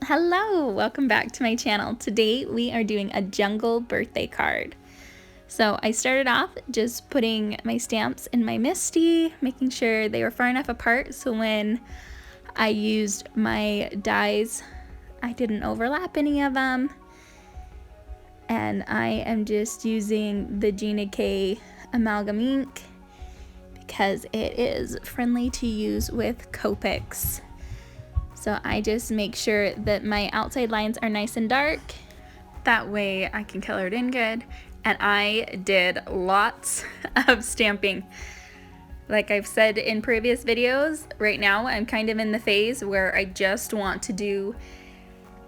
Hello, welcome back to my channel. Today we are doing a jungle birthday card. So I started off just putting my stamps in my Misti, making sure they were far enough apart so when I used my dies, I didn't overlap any of them. And I am just using the Gina K amalgam ink because it is friendly to use with Copics. So I just make sure that my outside lines are nice and dark. That way I can color it in good. And I did lots of stamping. Like I've said in previous videos, right now I'm kind of in the phase where I just want to do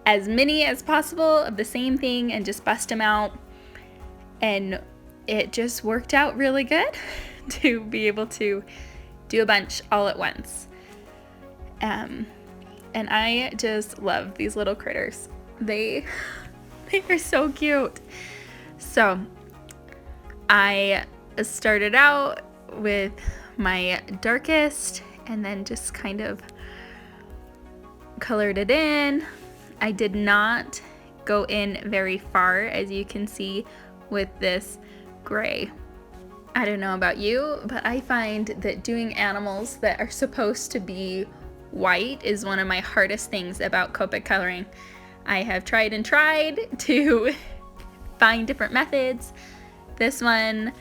as many as possible of the same thing and just bust them out. And it just worked out really good to be able to do a bunch all at once. And I just love these little critters. They are so cute. So I started out with my darkest and then just kind of colored it in. I did not go in very far, as you can see with this gray. I don't know about you, but I find that doing animals that are supposed to be white is one of my hardest things about Copic coloring. I have tried and tried to find different methods. This one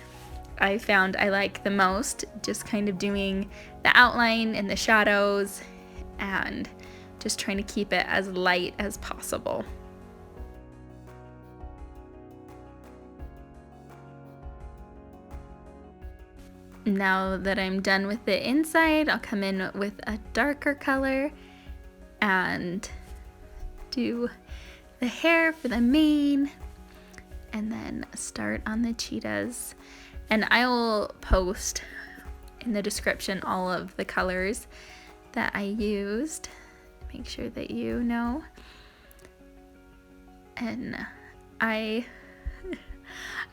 I found I like the most, just kind of doing the outline and the shadows and just trying to keep it as light as possible. Now that I'm done with the inside, I'll come in with a darker color and do the hair for the mane and then start on the cheetahs. And I will post in the description all of the colors that I used. Make sure that you know. And I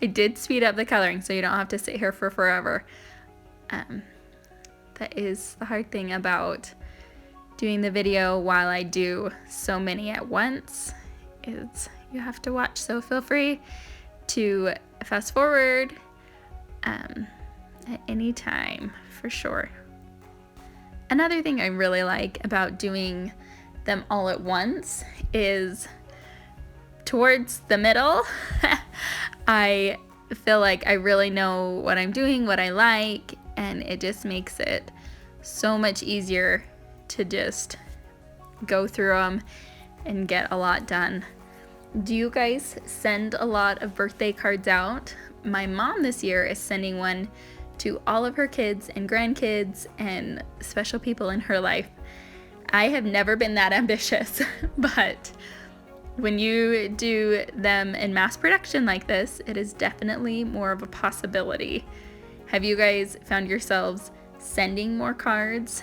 did speed up the coloring so you don't have to sit here for forever. That is the hard thing about doing the video while I do so many at once, is you have to watch, so feel free to fast forward at any time for sure. Another thing I really like about doing them all at once is towards the middle. I feel like I really know what I'm doing, what I like, and it just makes it so much easier to just go through them and get a lot done. Do you guys send a lot of birthday cards out? My mom this year is sending one to all of her kids and grandkids and special people in her life. I have never been that ambitious, but when you do them in mass production like this, it is definitely more of a possibility. Have you guys found yourselves sending more cards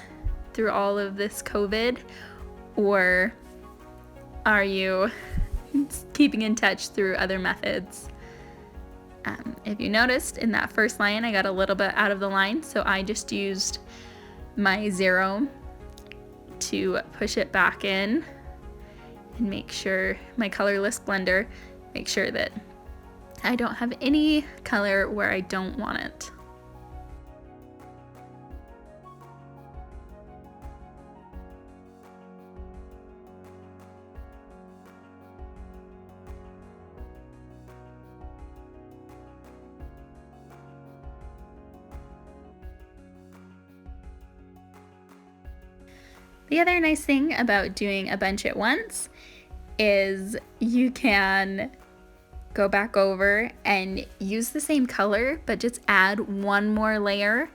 through all of this COVID, or are you keeping in touch through other methods? If you noticed in that first line, I got a little bit out of the line, so I just used my 0 to push it back in and make sure my colorless blender, make sure that I don't have any color where I don't want it. The other nice thing about doing a bunch at once is you can go back over and use the same color, but just add one more layer,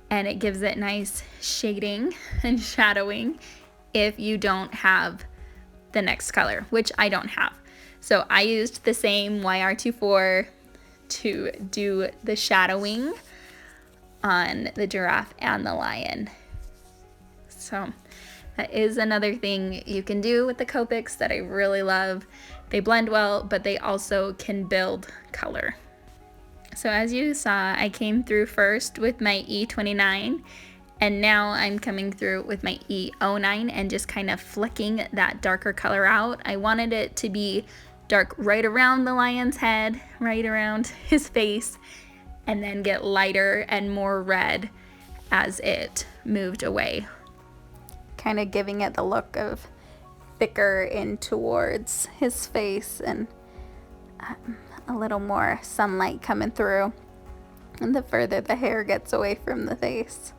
and it gives it nice shading and shadowing if you don't have the next color, which I don't have. So I used the same YR24 to do the shadowing on the giraffe and the lion. So that is another thing you can do with the Copics that I really love. They blend well, but they also can build color. So as you saw, I came through first with my E29 And now I'm coming through with my E09 and just kind of flicking that darker color out. I wanted it to be dark right around the lion's head, right around his face, and then get lighter and more red as it moved away. Kind of giving it the look of thicker in towards his face and a little more sunlight coming through, and the further the hair gets away from the face.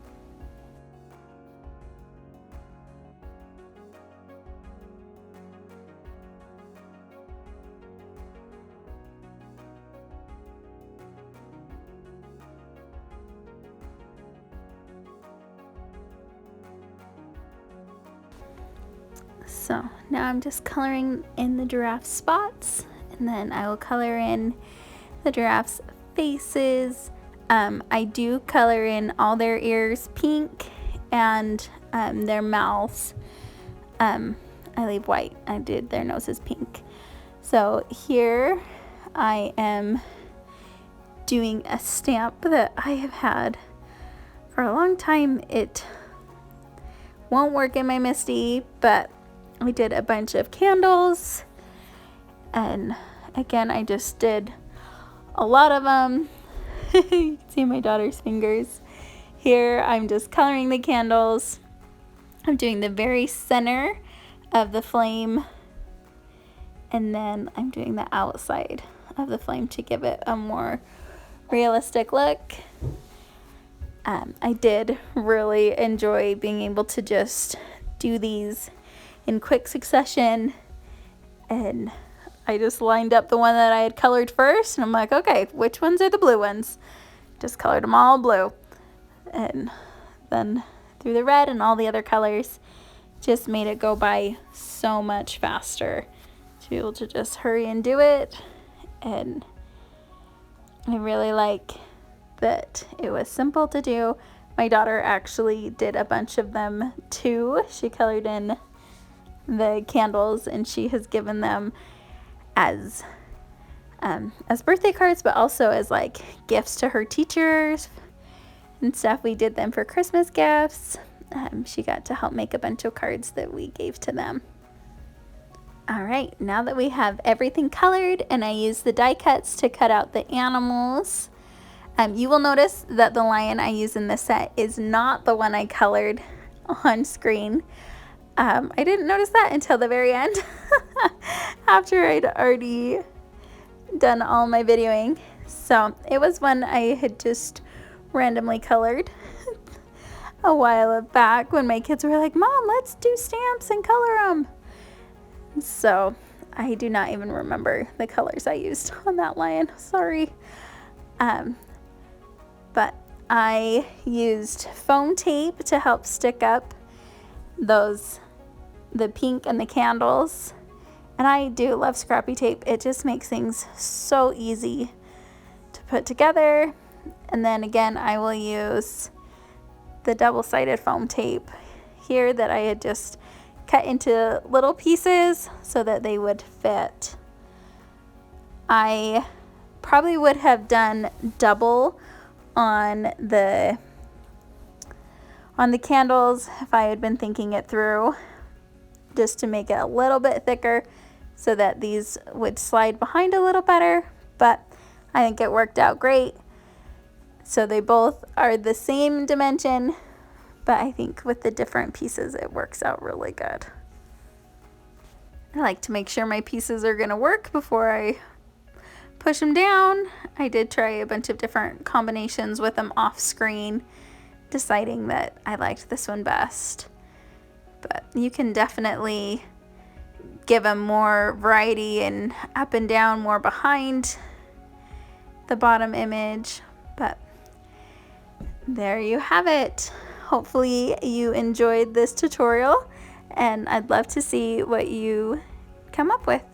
So now I'm just coloring in the giraffe spots, and then I will color in the giraffe's faces. I do color in all their ears pink and their mouths. I leave white. I did their noses pink. So here I am doing a stamp that I have had for a long time. It won't work in my Misti, but I did a bunch of candles, and again I just did a lot of them. You can see my daughter's fingers. Here I'm just coloring the candles. I'm doing the very center of the flame, and then I'm doing the outside of the flame to give it a more realistic look. I did really enjoy being able to just do these in quick succession, and I just lined up the one that I had colored first, and I'm like, okay, which ones are the blue ones? Just colored them all blue, and then through the red and all the other colors, just made it go by so much faster to be able to just hurry and do it. And I really like that it was simple to do. My daughter actually did a bunch of them too. She colored in the candles, and she has given them as birthday cards, but also as like gifts to her teachers and stuff. We did them for Christmas gifts. She got to help make a bunch of cards that we gave to them. All right, now that we have everything colored, and I used the die cuts to cut out the animals, you will notice that the lion I use in this set is not the one I colored on screen. I didn't notice that until the very end after I'd already done all my videoing. So it was one I had just randomly colored a while back when my kids were like, Mom, let's do stamps and color them. So I do not even remember the colors I used on that lion. Sorry. But I used foam tape to help stick up the pink and the candles, and I do love Scrappy Tape. It just makes things so easy to put together. And then again, I will use the double-sided foam tape here that I had just cut into little pieces so that they would fit. I probably would have done double on the candles if I had been thinking it through, just to make it a little bit thicker so that these would slide behind a little better, but I think it worked out great. So they both are the same dimension, but I think with the different pieces it works out really good. I like to make sure my pieces are gonna work before I push them down. I did try a bunch of different combinations with them off screen, deciding that I liked this one best. But you can definitely give them more variety and up and down, more behind the bottom image. But there you have it. Hopefully you enjoyed this tutorial, and I'd love to see what you come up with.